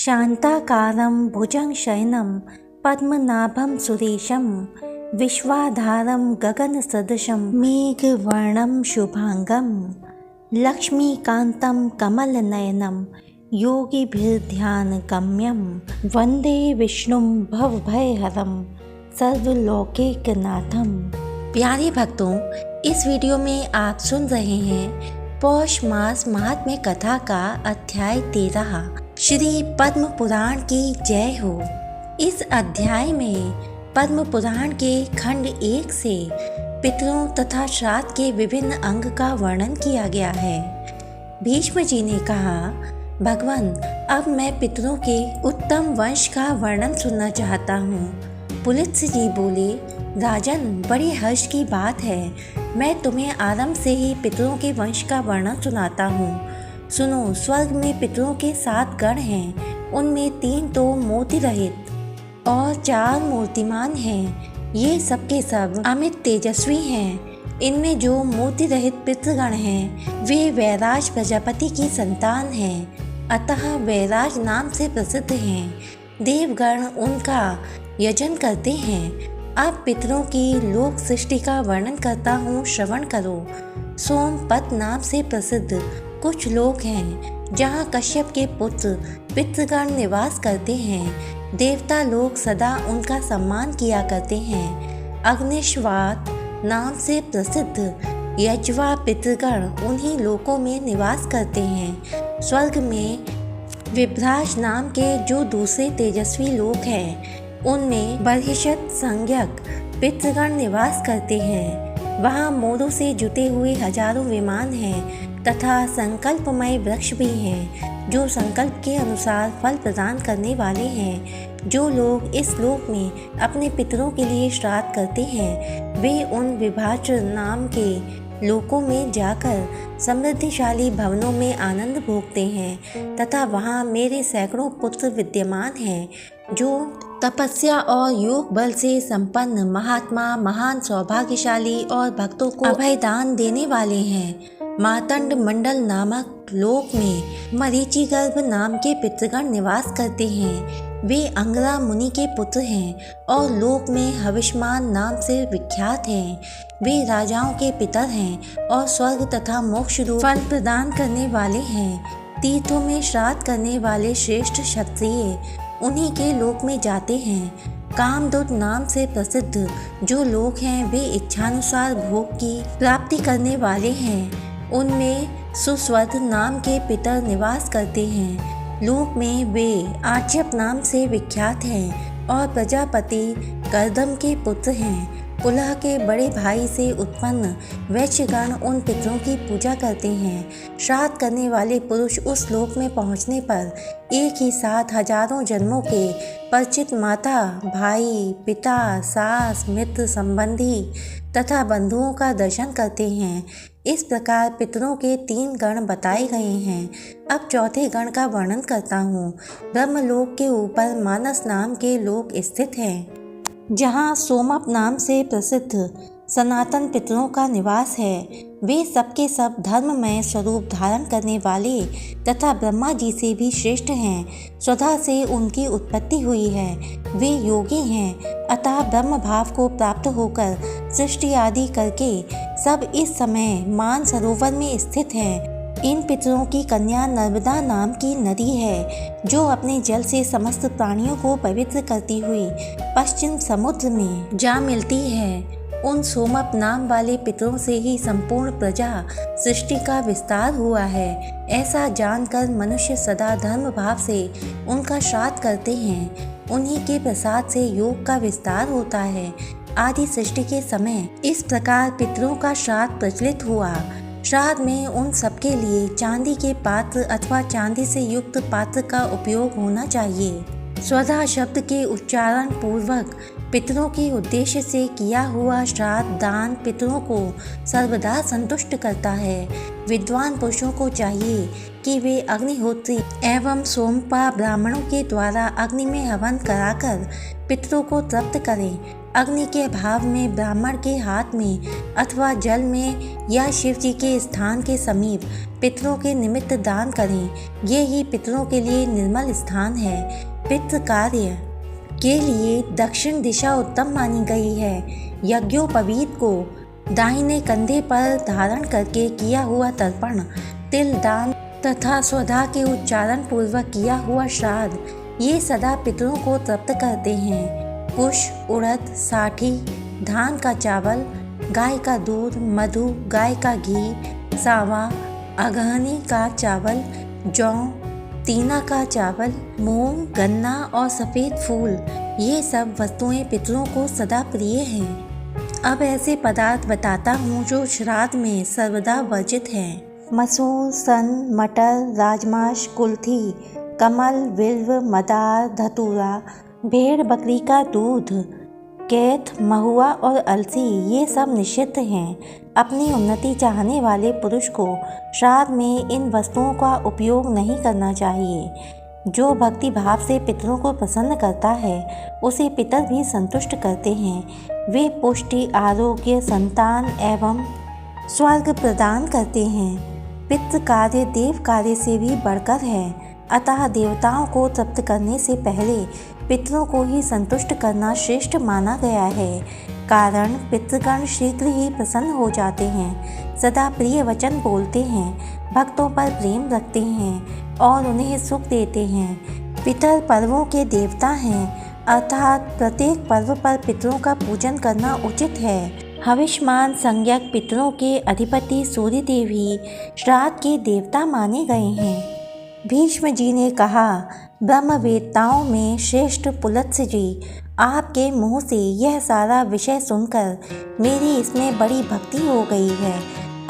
शान्ताकारं भुजगशयनं पद्मनाभं सुरेशं विश्वाधारं गगनसदृशं मेघवर्णं शुभांगं लक्ष्मीकान्तं कमलनयनं योगिभिर्ध्यानगम्यं वन्दे विष्णुं भवभयहरं सर्वलोकैकनाथं। प्यारे भक्तों, इस वीडियो में आप सुन रहे हैं पौष मास महात्म्य कथा का अध्याय 13 श्री पद्म पुराण की जय हो। इस अध्याय में पद्म पुराण के खंड 1 से पितरों तथा श्राद्ध के विभिन्न अंग का वर्णन किया गया है। भीष्म जी ने कहा, भगवान, अब मैं पितरों के उत्तम वंश का वर्णन सुनना चाहता हूँ। पुलत्स्य जी बोले, राजन, बड़ी हर्ष की बात है। मैं तुम्हें आरंभ से ही पितरों के वंश का वर्णन सुनाता हूँ। सुनो, स्वर्ग में पितरों के 7 गण हैं। उनमें 3 तो मोती रहित और 4 मूर्तिमान हैं। ये सबके सब अमित तेजस्वी हैं। इनमें जो मोती रहित पितृगण हैं वे वैराज प्रजापति की संतान हैं, अतः वैराज नाम से प्रसिद्ध हैं। देवगण उनका यजन करते हैं। अब पितरों की लोक सृष्टि का वर्णन करता हूँ, श्रवण करो। सोमपत नाम से प्रसिद्ध कुछ लोक हैं जहाँ कश्यप के पुत्र पितृगण निवास करते हैं। देवता लोग सदा उनका सम्मान किया करते हैं। अग्निश्वात नाम से प्रसिद्ध यज्वा पितृगण उन्हीं लोकों में निवास करते हैं। स्वर्ग में विभ्राज नाम के जो दूसरे तेजस्वी लोक हैं उनमें बर्हिषत संज्ञक पितृगण निवास करते हैं। वहाँ मोरों से जुटे हुए हजारों विमान हैं तथा संकल्पमय वृक्ष भी हैं जो संकल्प के अनुसार फल प्रदान करने वाले हैं। जो लोग इस लोक में अपने पितरों के लिए श्राद्ध करते हैं वे उन विभाज्य नाम के लोकों में जाकर समृद्धिशाली भवनों में आनंद भोगते हैं तथा वहाँ मेरे सैकड़ों पुत्र विद्यमान हैं जो तपस्या और योग बल से संपन्न महात्मा, महान सौभाग्यशाली और भक्तों को अभयदान देने वाले हैं। मार्तंड मंडल नामक लोक में मरीचिगर्भ नाम के पितृगण निवास करते हैं। वे अंगरा मुनि के पुत्र हैं और लोक में हविष्मान नाम से विख्यात हैं। वे राजाओं के पितर हैं और स्वर्ग तथा मोक्ष रूप फल प्रदान करने वाले हैं। तीर्थों में श्राद्ध करने वाले श्रेष्ठ क्षत्रिय उन्हीं के लोक में जाते हैं। कामदूत नाम से प्रसिद्ध जो लोग हैं वे इच्छानुसार भोग की प्राप्ति करने वाले हैं। उनमें सुस्वध नाम के पितर निवास करते हैं। लोक में वे आच्यप नाम से विख्यात हैं और प्रजापति कर्दम के पुत्र हैं। पुलह के बड़े भाई से उत्पन्न वैश्यगण उन पितरों की पूजा करते हैं। श्राद्ध करने वाले पुरुष उस लोक में पहुंचने पर एक ही साथ हजारों जन्मों के परिचित माता, भाई, पिता, सास, मित्र, संबंधी तथा बंधुओं का दर्शन करते हैं। इस प्रकार पितरों के 3 गण बताए गए हैं। अब चौथे गण का वर्णन करता हूँ। ब्रह्मलोक के ऊपर मानस नाम के लोक स्थित हैं जहाँ सोमप नाम से प्रसिद्ध सनातन पितरों का निवास है। वे सबके सब धर्ममय स्वरूप धारण करने वाले तथा ब्रह्मा जी से भी श्रेष्ठ हैं। स्वधा से उनकी उत्पत्ति हुई है। वे योगी हैं, अतः ब्रह्म भाव को प्राप्त होकर सृष्टि आदि करके सब इस समय मान सरोवर में स्थित हैं। इन पितरों की कन्या नर्मदा नाम की नदी है जो अपने जल से समस्त प्राणियों को पवित्र करती हुई पश्चिम समुद्र में जा मिलती है। उन सोमप नाम वाले पितरों से ही संपूर्ण प्रजा सृष्टि का विस्तार हुआ है। ऐसा जानकर मनुष्य सदा धर्म भाव से उनका श्राद्ध करते हैं। उन्हीं के प्रसाद से योग का विस्तार होता है। आदि सृष्टि के समय इस प्रकार पितरों का श्राद्ध प्रचलित हुआ। श्राद्ध में उन सबके लिए चांदी के पात्र अथवा चांदी से युक्त पात्र का उपयोग होना चाहिए। स्वधा शब्द के उच्चारण पूर्वक पितरों के उद्देश्य से किया हुआ श्राद्ध दान पितरों को सर्वदा संतुष्ट करता है। विद्वान पुरुषों को चाहिए कि वे अग्निहोत्री एवं सोमपा ब्राह्मणों के द्वारा अग्नि में हवन कराकर पितरों को तृप्त करें। अग्नि के अभाव में ब्राह्मण के हाथ में अथवा जल में या शिव जी के स्थान के समीप पितरों के निमित्त दान करें। ये ही पितरों के लिए निर्मल स्थान है। पितृ कार्य के लिए दक्षिण दिशा उत्तम मानी गई है। यज्ञोपवीत को दाहिने कंधे पर धारण करके किया हुआ तर्पण, तिल दान तथा स्वधा के उच्चारण पूर्वक किया हुआ श्राद्ध ये सदा पितरों को तृप्त करते हैं। कुश, उड़द, साठी, धान का चावल, गाय का दूध, मधु, गाय का घी, सावा, अगहनी का चावल, जौ, तीना का चावल, मूंग, गन्ना और सफ़ेद फूल ये सब वस्तुएं पितरों को सदा प्रिय हैं। अब ऐसे पदार्थ बताता हूँ जो श्राद्ध में सर्वदा वर्जित हैं। मसूर, सन, मटर, राजमाश, कुल्थी, कमल, बिल्व, मदार, धतूरा, भेड़ बकरी का दूध, कैथ, महुआ और अलसी ये सब निषिद्ध हैं। अपनी उन्नति चाहने वाले पुरुष को श्राद्ध में इन वस्तुओं का उपयोग नहीं करना चाहिए। जो भक्ति भाव से पितरों को प्रसन्न करता है उसे पितर भी संतुष्ट करते हैं। वे पुष्टि, आरोग्य, संतान एवं स्वर्ग प्रदान करते हैं। पितृ कार्य देव कार्य से भी बढ़कर है। अतः देवताओं को तृप्त करने से पहले पितरों को ही संतुष्ट करना श्रेष्ठ माना गया है। कारण पितृगण शीघ्र ही प्रसन्न हो जाते हैं, सदा प्रिय वचन बोलते हैं, भक्तों पर प्रेम रखते हैं और उन्हें सुख देते हैं। पितर पर्वों के देवता हैं, अर्थात प्रत्येक पर्व पर पितरों का पूजन करना उचित है। हविष्मान संज्ञक पितरों के अधिपति सूर्यदेव ही श्राद्ध के देवता माने गए हैं। भीष्म जी ने कहा, ब्रह्मवेत्ताओं में श्रेष्ठ पुलत्स्य जी, आपके मुँह से यह सारा विषय सुनकर मेरी इसमें बड़ी भक्ति हो गई है।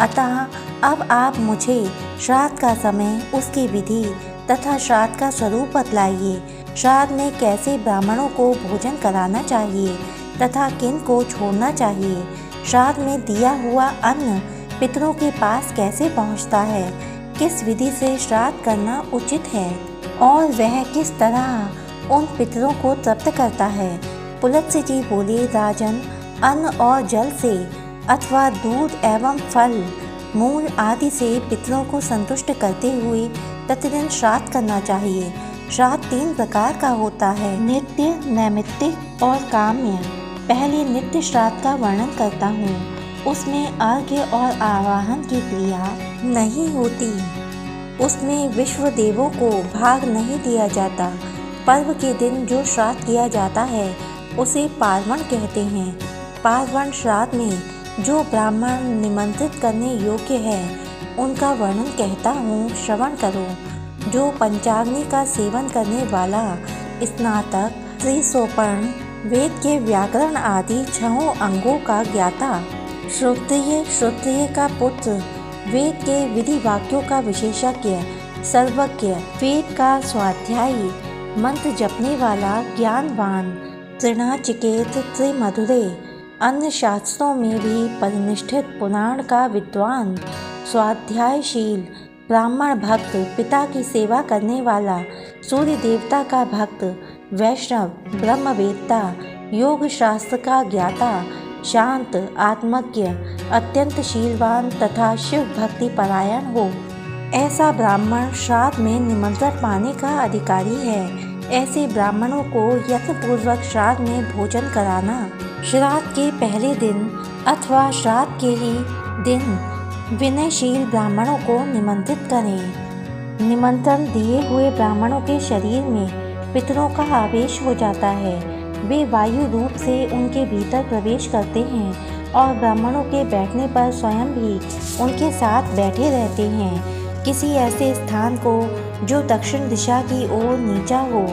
अतः अब आप मुझे श्राद्ध का समय, उसकी विधि तथा श्राद्ध का स्वरूप बतलाइए। श्राद्ध में कैसे ब्राह्मणों को भोजन कराना चाहिए तथा किन को छोड़ना चाहिए। श्राद्ध में दिया हुआ अन्न पितरों के पास कैसे पहुँचता है, किस विधि से श्राद्ध करना उचित है और वह किस तरह उन पितरों को तृप्त करता है। पुलत्स्य जी बोले, राजन, अन्न और जल से अथवा दूध एवं फल, मूल आदि से पितरों को संतुष्ट करते हुए प्रतिदिन श्राद्ध करना चाहिए। श्राद्ध 3 प्रकार का होता है, नित्य, नैमित्तिक और काम्य। पहले नित्य श्राद्ध का वर्णन करता हूँ। उसमें अर्घ्य और आवाहन की क्रिया नहीं होती। उसमें विश्व देवों को भाग नहीं दिया जाता। पर्व के दिन जो श्राद्ध किया जाता है उसे पार्वण कहते हैं। पार्वण श्राद्ध में जो ब्राह्मण निमंत्रित करने योग्य है उनका वर्णन कहता हूँ, श्रवण करो। जो पंचाग्नि का सेवन करने वाला स्नातक, त्रिसोपर्ण, वेद के व्याकरण आदि 6 अंगों का ज्ञाता, श्रोत्रिय का पुत्र, वेद के विधि वाक्यों का विशेषज्ञ, सर्वज्ञ, वेद का स्वाध्यायी, मंत्र जपने वाला, ज्ञानवान, तृणाचिकेत, त्रिमधुरे, अन्य शास्त्रों में भी परिनिष्ठित, पुराण का विद्वान, स्वाध्यायशील, ब्राह्मण भक्त, पिता की सेवा करने वाला, सूर्य देवता का भक्त, वैष्णव, ब्रह्मवेत्ता, योग शास्त्र का ज्ञाता, शांत, आत्मज्ञ, अत्यंत शीलवान तथा शिव भक्ति परायण हो, ऐसा ब्राह्मण श्राद्ध में निमंत्रण पाने का अधिकारी है। ऐसे ब्राह्मणों को यत्नपूर्वक श्राद्ध में भोजन कराना। श्राद्ध के पहले दिन अथवा श्राद्ध के ही दिन विनयशील ब्राह्मणों को निमंत्रित करें। निमंत्रण दिए हुए ब्राह्मणों के शरीर में पितरों का आवेश हो जाता है। वे वायु रूप से उनके भीतर प्रवेश करते हैं और ब्राह्मणों के बैठने पर स्वयं भी उनके साथ बैठे रहते हैं। किसी ऐसे स्थान को जो दक्षिण दिशा की ओर नीचा हो,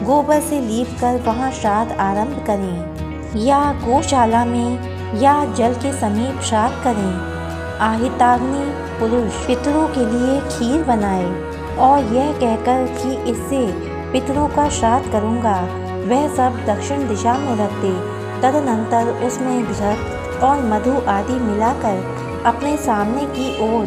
गोबर से लीपकर वहां श्राद्ध आरंभ करें या गौशाला में या जल के समीप श्राद्ध करें। आहिताग्नि पुरुष पितरों के लिए खीर बनाए और यह कहकर कि इससे पितरों का श्राद्ध करूँगा, वह सब दक्षिण दिशा में रख दे। तदनंतर उसमें घृत और मधु आदि मिलाकर अपने सामने की ओर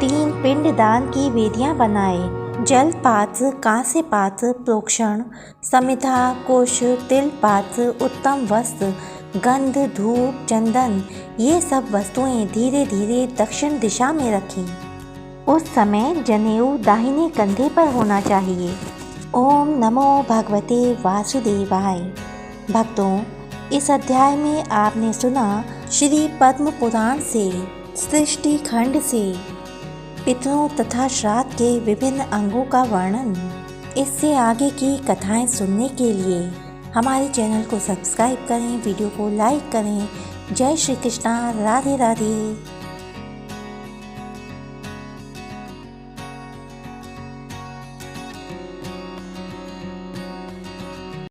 3 पिंडदान की वेदियां बनाए। जल पात्र, कांस्य पात्र, प्रोक्षण, समिधा, कुश, तिल पात्र, उत्तम वस्त्र, गंध, धूप, चंदन, ये सब वस्तुएं धीरे धीरे दक्षिण दिशा में रखी। उस समय जनेऊ दाहिने कंधे पर होना चाहिए। ओम नमो भगवते वासुदेवाय। भक्तों, इस अध्याय में आपने सुना श्री पद्म पुराण से सृष्टि खंड से पितरों तथा श्राद्ध के विभिन्न अंगों का वर्णन। इससे आगे की कथाएं सुनने के लिए हमारे चैनल को सब्सक्राइब करें, वीडियो को लाइक करें। जय श्री कृष्णा, राधे राधे।